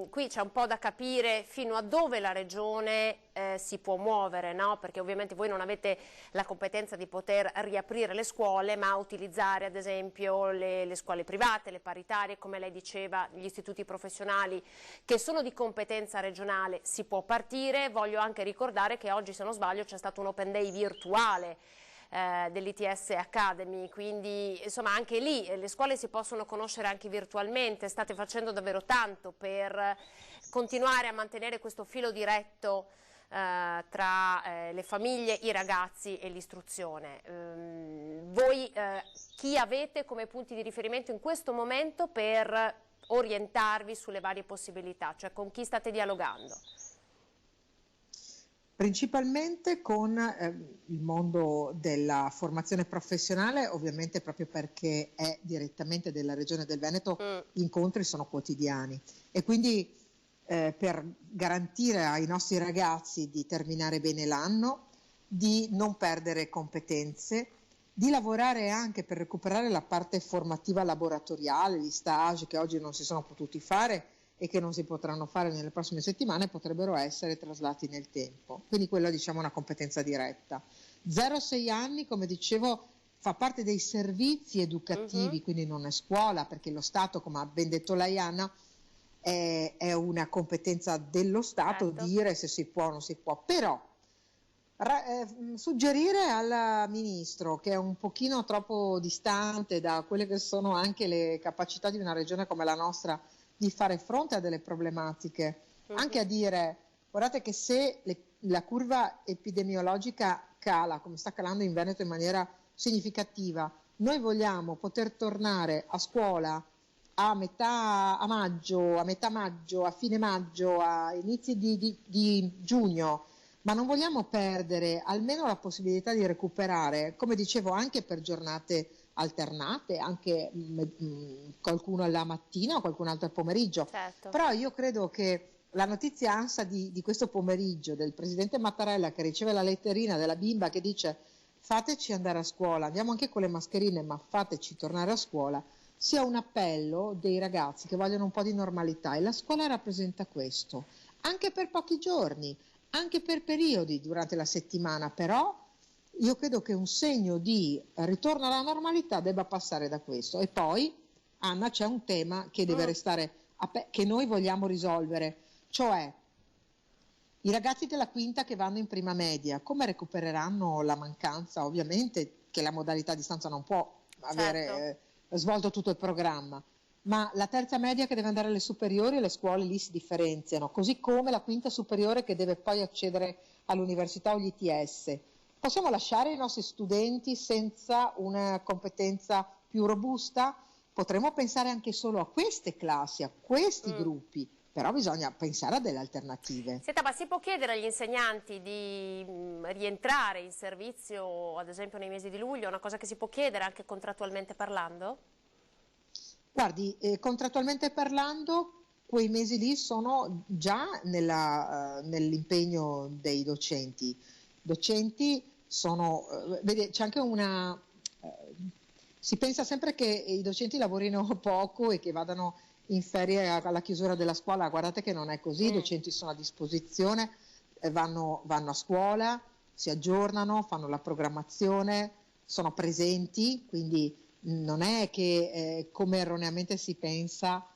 qui c'è un po' da capire fino a dove la Regione si può muovere, no? Perché ovviamente voi non avete la competenza di poter riaprire le scuole, ma utilizzare ad esempio le scuole private, le paritarie, come lei diceva, gli istituti professionali che sono di competenza regionale, si può partire. Voglio anche ricordare che oggi, se non sbaglio, c'è stato un Open Day virtuale dell'ITS Academy, quindi insomma anche lì le scuole si possono conoscere anche virtualmente. State facendo davvero tanto per continuare a mantenere questo filo diretto tra le famiglie, i ragazzi e l'istruzione. Voi chi avete come punti di riferimento in questo momento per orientarvi sulle varie possibilità, cioè con chi state dialogando? Principalmente con il mondo della formazione professionale, ovviamente proprio perché è direttamente della Regione del Veneto, gli incontri sono quotidiani e quindi per garantire ai nostri ragazzi di terminare bene l'anno, di non perdere competenze, di lavorare anche per recuperare la parte formativa laboratoriale, gli stage che oggi non si sono potuti fare e che non si potranno fare nelle prossime settimane, potrebbero essere traslati nel tempo. Quindi quella, diciamo, è una competenza diretta. 0-6 anni, come dicevo, fa parte dei servizi educativi, quindi non è scuola, perché lo Stato, come ha ben detto lei Anna, è una competenza dello Stato dire se si può o non si può. Però suggerire al Ministro, che è un pochino troppo distante da quelle che sono anche le capacità di una regione come la nostra di fare fronte a delle problematiche, anche a dire, guardate che se la curva epidemiologica cala, come sta calando in Veneto in maniera significativa, noi vogliamo poter tornare a scuola a metà maggio, a fine maggio, a inizi di giugno, ma non vogliamo perdere almeno la possibilità di recuperare, come dicevo, anche per giornate alternate, anche qualcuno alla mattina o qualcun altro al pomeriggio. Certo. Però io credo che la notizia ANSA di questo pomeriggio del presidente Mattarella, che riceve la letterina della bimba che dice fateci andare a scuola, andiamo anche con le mascherine, ma fateci tornare a scuola, sia un appello dei ragazzi che vogliono un po' di normalità, e la scuola rappresenta questo, anche per pochi giorni, anche per periodi durante la settimana, però io credo che un segno di ritorno alla normalità debba passare da questo. E poi, Anna, c'è un tema che deve restare, che noi vogliamo risolvere, cioè i ragazzi della quinta che vanno in prima media, come recupereranno la mancanza, ovviamente, che la modalità a distanza non può avere svolto tutto il programma, ma la terza media che deve andare alle superiori, e le scuole lì si differenziano, così come la quinta superiore che deve poi accedere all'università o agli ITS. Possiamo lasciare i nostri studenti senza una competenza più robusta? Potremmo pensare anche solo a queste classi, a questi gruppi, però bisogna pensare a delle alternative. Senta, ma si può chiedere agli insegnanti di rientrare in servizio, ad esempio nei mesi di luglio? È una cosa che si può chiedere anche contrattualmente parlando? Guardi, contrattualmente parlando, quei mesi lì sono già nell'impegno dei docenti. Sono, vede, c'è anche una, si pensa sempre che i docenti lavorino poco e che vadano in ferie alla chiusura della scuola. Guardate che non è così, i docenti sono a disposizione, vanno a scuola, si aggiornano, fanno la programmazione, sono presenti, quindi non è che come erroneamente si pensa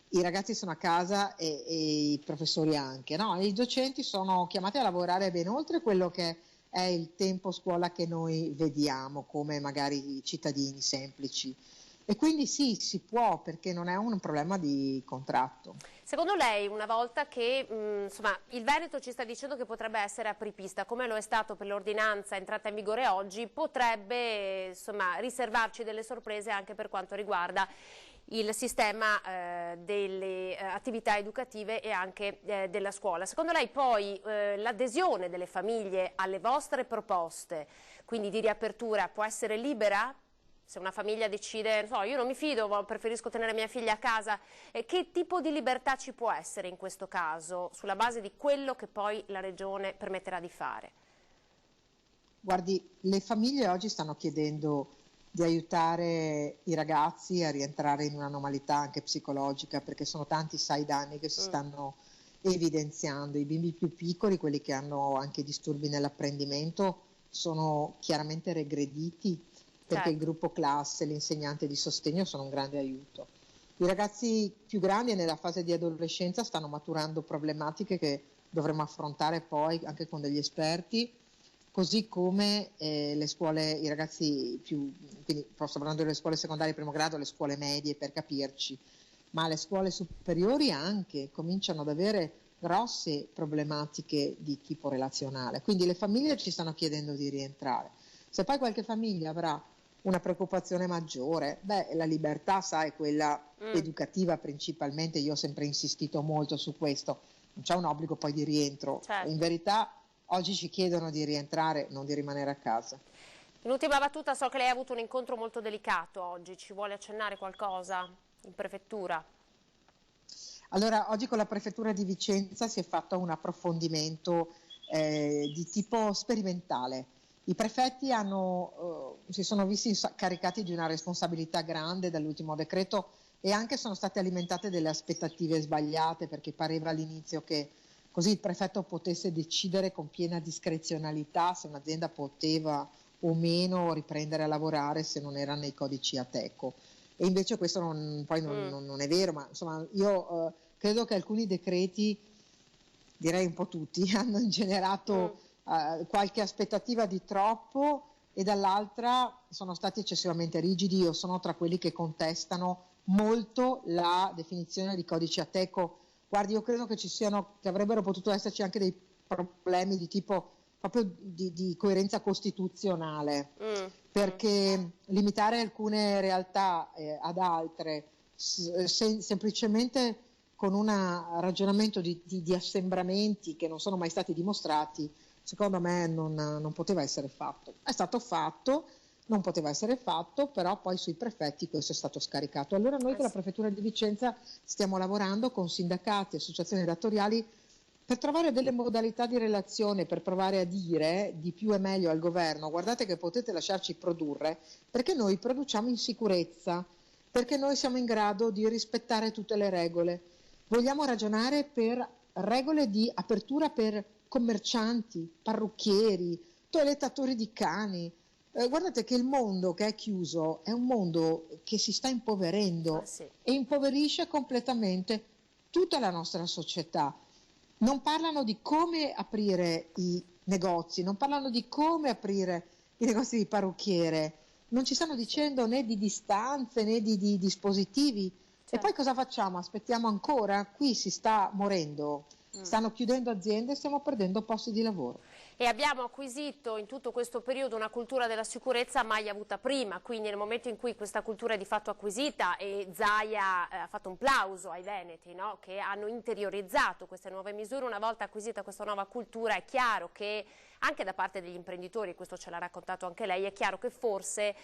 i ragazzi sono a casa e i professori anche, no, i docenti sono chiamati a lavorare ben oltre quello che è il tempo scuola che noi vediamo come magari i cittadini semplici, e quindi sì, si può, perché non è un problema di contratto. Secondo lei, una volta che insomma, il Veneto ci sta dicendo che potrebbe essere apripista, come lo è stato per l'ordinanza entrata in vigore oggi, potrebbe insomma, riservarci delle sorprese anche per quanto riguarda il sistema delle attività educative e anche della scuola. Secondo lei poi l'adesione delle famiglie alle vostre proposte, quindi di riapertura, può essere libera? Se una famiglia decide, no, io non mi fido, preferisco tenere mia figlia a casa, che tipo di libertà ci può essere in questo caso, sulla base di quello che poi la Regione permetterà di fare? Guardi, le famiglie oggi stanno chiedendo di aiutare i ragazzi a rientrare in una normalità anche psicologica, perché sono tanti, sai, danni che si stanno evidenziando. I bimbi più piccoli, quelli che hanno anche disturbi nell'apprendimento, sono chiaramente regrediti, perché il gruppo classe, l'insegnante di sostegno sono un grande aiuto. I ragazzi più grandi nella fase di adolescenza stanno maturando problematiche che dovremo affrontare poi anche con degli esperti, così come le scuole, i ragazzi più, quindi sto parlando delle scuole secondarie di primo grado, le scuole medie per capirci, ma le scuole superiori anche cominciano ad avere grosse problematiche di tipo relazionale, quindi le famiglie ci stanno chiedendo di rientrare. Se poi qualche famiglia avrà una preoccupazione maggiore, la libertà, sai, quella educativa principalmente, io ho sempre insistito molto su questo, non c'è un obbligo poi di rientro, in verità oggi ci chiedono di rientrare, non di rimanere a casa. In ultima battuta, so che lei ha avuto un incontro molto delicato oggi, ci vuole accennare qualcosa in prefettura? Allora, oggi con la prefettura di Vicenza si è fatto un approfondimento di tipo sperimentale. I prefetti si sono visti caricati di una responsabilità grande dall'ultimo decreto e anche sono state alimentate delle aspettative sbagliate, perché pareva all'inizio che così il prefetto potesse decidere con piena discrezionalità se un'azienda poteva o meno riprendere a lavorare se non era nei codici Ateco. E invece questo non è vero, ma insomma io credo che alcuni decreti, direi un po' tutti, hanno generato qualche aspettativa di troppo e dall'altra sono stati eccessivamente rigidi. Io sono tra quelli che contestano molto la definizione di codici Ateco. Guardi, io credo che che avrebbero potuto esserci anche dei problemi di tipo proprio di coerenza costituzionale, perché limitare alcune realtà ad altre semplicemente con un ragionamento di assembramenti che non sono mai stati dimostrati, secondo me non poteva essere fatto. È stato fatto, non poteva essere fatto, però poi sui prefetti questo è stato scaricato. Allora noi con la prefettura di Vicenza stiamo lavorando con sindacati, associazioni datoriali per trovare delle modalità di relazione, per provare a dire di più e meglio al governo: guardate che potete lasciarci produrre, perché noi produciamo in sicurezza, perché noi siamo in grado di rispettare tutte le regole. Vogliamo ragionare per regole di apertura per commercianti, parrucchieri, toilettatori di cani. Guardate che il mondo che è chiuso è un mondo che si sta impoverendo e impoverisce completamente tutta la nostra società. Non parlano di come aprire i negozi, non parlano di come aprire i negozi di parrucchiere, non ci stanno dicendo né di distanze né di dispositivi. E poi cosa facciamo? Aspettiamo ancora? Qui si sta morendo, stanno chiudendo aziende e stiamo perdendo posti di lavoro. E abbiamo acquisito in tutto questo periodo una cultura della sicurezza mai avuta prima, quindi nel momento in cui questa cultura è di fatto acquisita, e Zaia ha fatto un plauso ai veneti, no? Che hanno interiorizzato queste nuove misure, una volta acquisita questa nuova cultura è chiaro che anche da parte degli imprenditori, questo ce l'ha raccontato anche lei, è chiaro che forse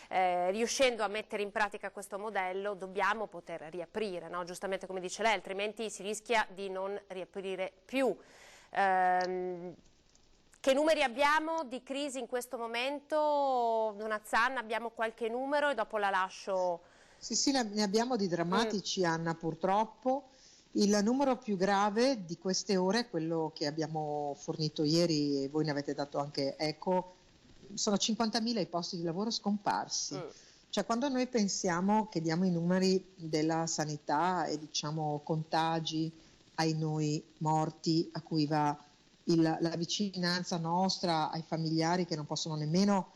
riuscendo a mettere in pratica questo modello dobbiamo poter riaprire, no? Giustamente come dice lei, altrimenti si rischia di non riaprire più. Che numeri abbiamo di crisi in questo momento? Donna Zanna, abbiamo qualche numero e dopo la lascio. Sì, ne abbiamo di drammatici, Anna, purtroppo. Il numero più grave di queste ore è quello che abbiamo fornito ieri e voi ne avete dato anche eco. Sono 50.000 i posti di lavoro scomparsi. Cioè, quando noi pensiamo che diamo i numeri della sanità e diciamo contagi, ai noi morti, a cui va la vicinanza nostra, ai familiari che non possono nemmeno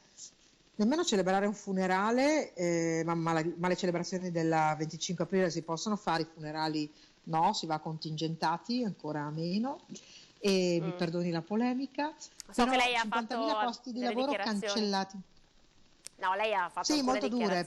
celebrare un funerale, ma le celebrazioni del 25 aprile si possono fare, i funerali no, si va contingentati, ancora meno, e mi perdoni la polemica, so però che lei ha 50.000 posti di lavoro cancellati. No, lei ha fatto sì, molto dure,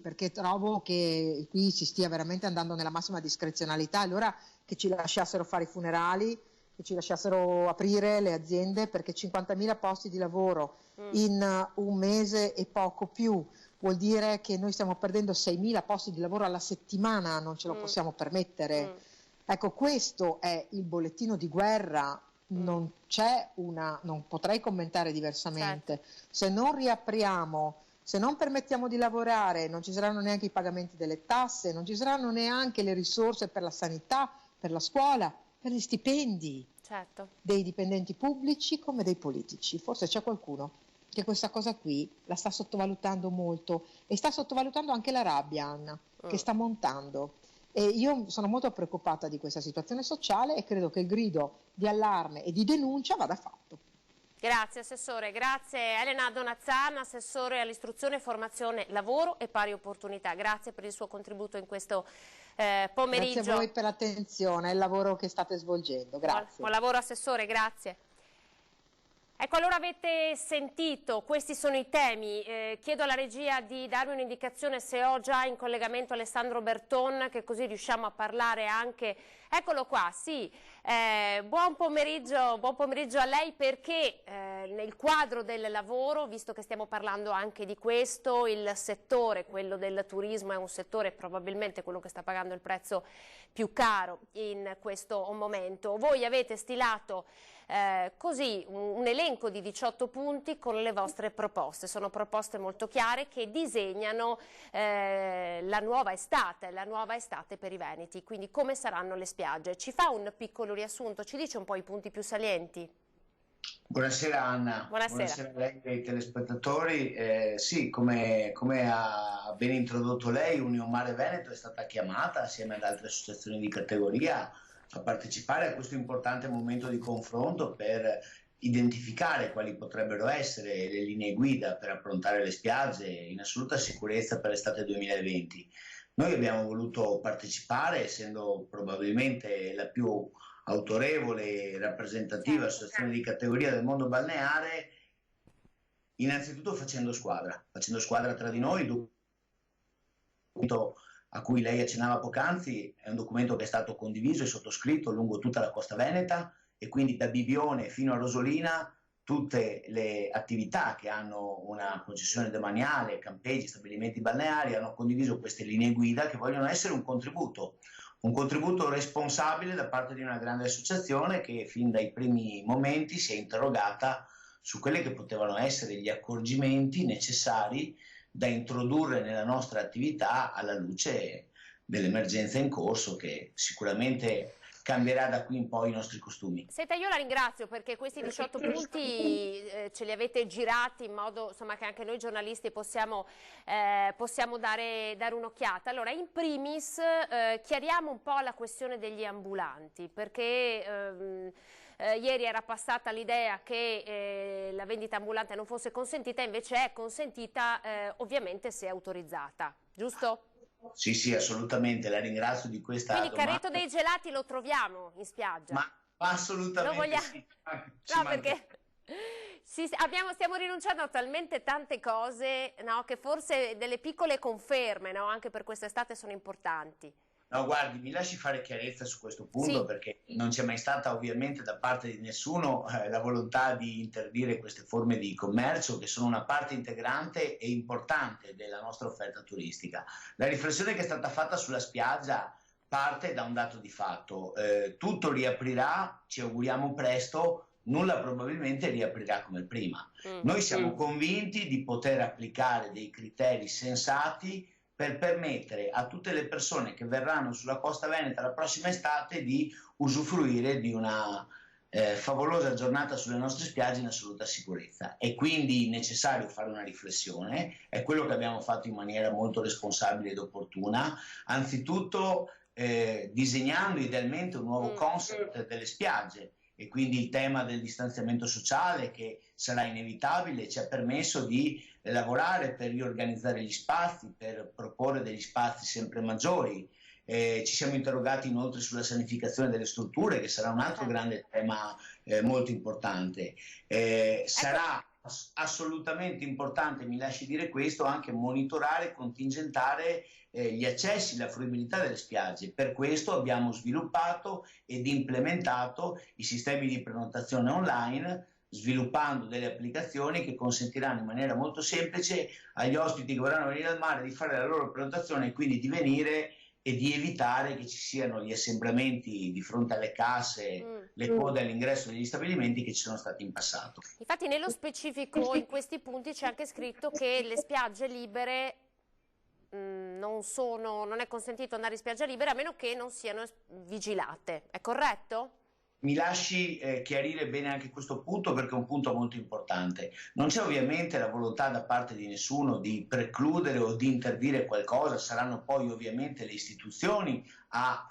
perché trovo che qui si stia veramente andando nella massima discrezionalità. Allora che ci lasciassero fare i funerali, che ci lasciassero aprire le aziende, perché 50.000 posti di lavoro in un mese e poco più vuol dire che noi stiamo perdendo 6.000 posti di lavoro alla settimana, non ce lo possiamo permettere. Ecco, questo è il bollettino di guerra non potrei commentare diversamente. Certo. Se non riapriamo, se non permettiamo di lavorare, non ci saranno neanche i pagamenti delle tasse, non ci saranno neanche le risorse per la sanità, per la scuola, per gli stipendi Certo. dei dipendenti pubblici come dei politici. Forse c'è qualcuno che questa cosa qui la sta sottovalutando molto, e sta sottovalutando anche la rabbia, Anna, che sta montando. E io sono molto preoccupata di questa situazione sociale e credo che il grido di allarme e di denuncia vada fatto. Grazie Assessore, grazie Elena Donazzan, Assessore all'istruzione, formazione, lavoro e pari opportunità. Grazie per il suo contributo in questo pomeriggio. Grazie a voi per l'attenzione e il lavoro che state svolgendo. Grazie. Buon lavoro Assessore, grazie. Ecco, allora avete sentito, questi sono i temi. Chiedo alla regia di darmi un'indicazione se ho già in collegamento Alessandro Berton, che così riusciamo a parlare anche. Eccolo qua, sì. Buon pomeriggio a lei, perché nel quadro del lavoro, visto che stiamo parlando anche di questo, il settore, quello del turismo, è un settore probabilmente quello che sta pagando il prezzo più caro in questo momento. Voi avete stilato così un elenco di 18 punti con le vostre proposte. Sono proposte molto chiare che disegnano la nuova estate per i veneti, quindi come saranno le spiagge. Ci fa un piccolo riassunto, ci dice un po' i punti più salienti? Buonasera Anna, buonasera a lei e ai telespettatori. Sì, come ha ben introdotto lei, Union Mare Veneto è stata chiamata assieme ad altre associazioni di categoria a partecipare a questo importante momento di confronto per identificare quali potrebbero essere le linee guida per approntare le spiagge in assoluta sicurezza per l'estate 2020. Noi abbiamo voluto partecipare, essendo probabilmente la più autorevole e rappresentativa associazione di categoria del mondo balneare, innanzitutto facendo squadra tra di noi. Il documento a cui lei accennava poc'anzi è un documento che è stato condiviso e sottoscritto lungo tutta la costa veneta, e quindi da Bibione fino a Rosolina tutte le attività che hanno una concessione demaniale, campeggi, stabilimenti balneari hanno condiviso queste linee guida che vogliono essere un contributo responsabile da parte di una grande associazione che fin dai primi momenti si è interrogata su quelli che potevano essere gli accorgimenti necessari da introdurre nella nostra attività alla luce dell'emergenza in corso, che sicuramente cambierà da qui in poi i nostri costumi. Senta, io la ringrazio perché questi 18 punti ce li avete girati in modo, insomma, che anche noi giornalisti possiamo dare un'occhiata. Allora, in primis chiariamo un po' la questione degli ambulanti, perché ieri era passata l'idea che la vendita ambulante non fosse consentita, invece è consentita ovviamente se autorizzata, giusto? Sì, assolutamente, la ringrazio di questa Quindi il domanda. carretto dei gelati lo troviamo in spiaggia? Ma assolutamente sì. No, perché stiamo rinunciando a talmente tante cose, no, che forse delle piccole conferme, no, anche per quest'estate sono importanti. No, guardi, mi lasci fare chiarezza su questo punto, sì, perché non c'è mai stata ovviamente da parte di nessuno la volontà di interdire queste forme di commercio che sono una parte integrante e importante della nostra offerta turistica. La riflessione che è stata fatta sulla spiaggia parte da un dato di fatto: tutto riaprirà, ci auguriamo presto, nulla probabilmente riaprirà come prima. Noi siamo convinti di poter applicare dei criteri sensati per permettere a tutte le persone che verranno sulla costa veneta la prossima estate di usufruire di una favolosa giornata sulle nostre spiagge in assoluta sicurezza. È quindi necessario fare una riflessione, è quello che abbiamo fatto in maniera molto responsabile ed opportuna, anzitutto disegnando idealmente un nuovo concept delle spiagge, e quindi il tema del distanziamento sociale, che sarà inevitabile, ci ha permesso di lavorare per riorganizzare gli spazi, per proporre degli spazi sempre maggiori. Ci siamo interrogati inoltre sulla sanificazione delle strutture, che sarà un altro grande tema molto importante. Sarà assolutamente importante, mi lasci dire questo, anche monitorare e contingentare gli accessi, la fruibilità delle spiagge. Per questo abbiamo sviluppato ed implementato i sistemi di prenotazione online, sviluppando delle applicazioni che consentiranno in maniera molto semplice agli ospiti che vorranno venire al mare di fare la loro prenotazione e quindi di venire e di evitare che ci siano gli assembramenti di fronte alle casse, le code all'ingresso degli stabilimenti che ci sono stati in passato. Infatti nello specifico in questi punti c'è anche scritto che le spiagge libere non è consentito andare in spiaggia libera a meno che non siano vigilate, è corretto? Mi lasci chiarire bene anche questo punto, perché è un punto molto importante. Non c'è ovviamente la volontà da parte di nessuno di precludere o di interdire qualcosa, saranno poi ovviamente le istituzioni a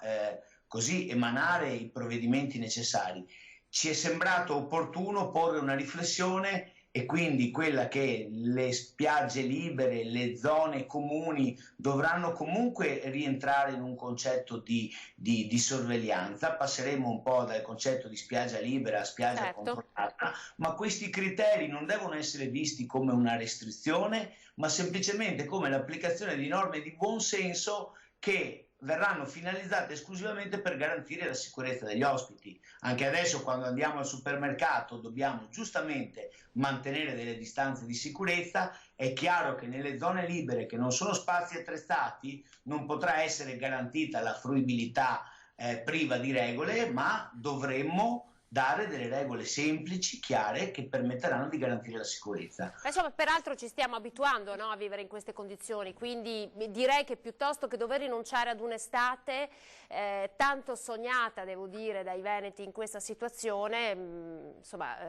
così emanare i provvedimenti necessari. Ci è sembrato opportuno porre una riflessione, e quindi quella che le spiagge libere, le zone comuni dovranno comunque rientrare in un concetto di sorveglianza. Passeremo un po' dal concetto di spiaggia libera a spiaggia controllata, ma questi criteri non devono essere visti come una restrizione, ma semplicemente come l'applicazione di norme di buon senso che verranno finalizzate esclusivamente per garantire la sicurezza degli ospiti. Anche adesso, quando andiamo al supermercato, dobbiamo giustamente mantenere delle distanze di sicurezza. È chiaro che nelle zone libere, che non sono spazi attrezzati, non potrà essere garantita la fruibilità priva di regole, ma dovremmo dare delle regole semplici, chiare, che permetteranno di garantire la sicurezza. Insomma, peraltro ci stiamo abituando, no, a vivere in queste condizioni, quindi direi che piuttosto che dover rinunciare ad un'estate tanto sognata, devo dire, dai veneti in questa situazione,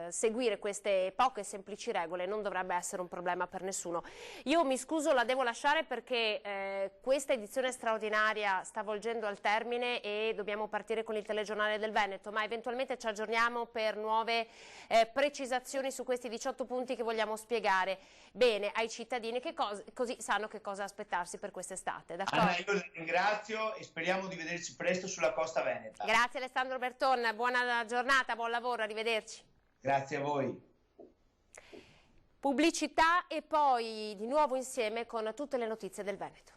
seguire queste poche semplici regole non dovrebbe essere un problema per nessuno. Io mi scuso, la devo lasciare perché questa edizione straordinaria sta volgendo al termine e dobbiamo partire con il telegiornale del Veneto, ma eventualmente ci aggiorniamo per nuove precisazioni su questi 18 punti che vogliamo spiegare bene ai cittadini, così sanno che cosa aspettarsi per quest'estate. Anna, io la ringrazio e speriamo di vederci presto sulla costa veneta. Grazie Alessandro Berton, buona giornata, buon lavoro, arrivederci. Grazie a voi. Pubblicità e poi di nuovo insieme con tutte le notizie del Veneto.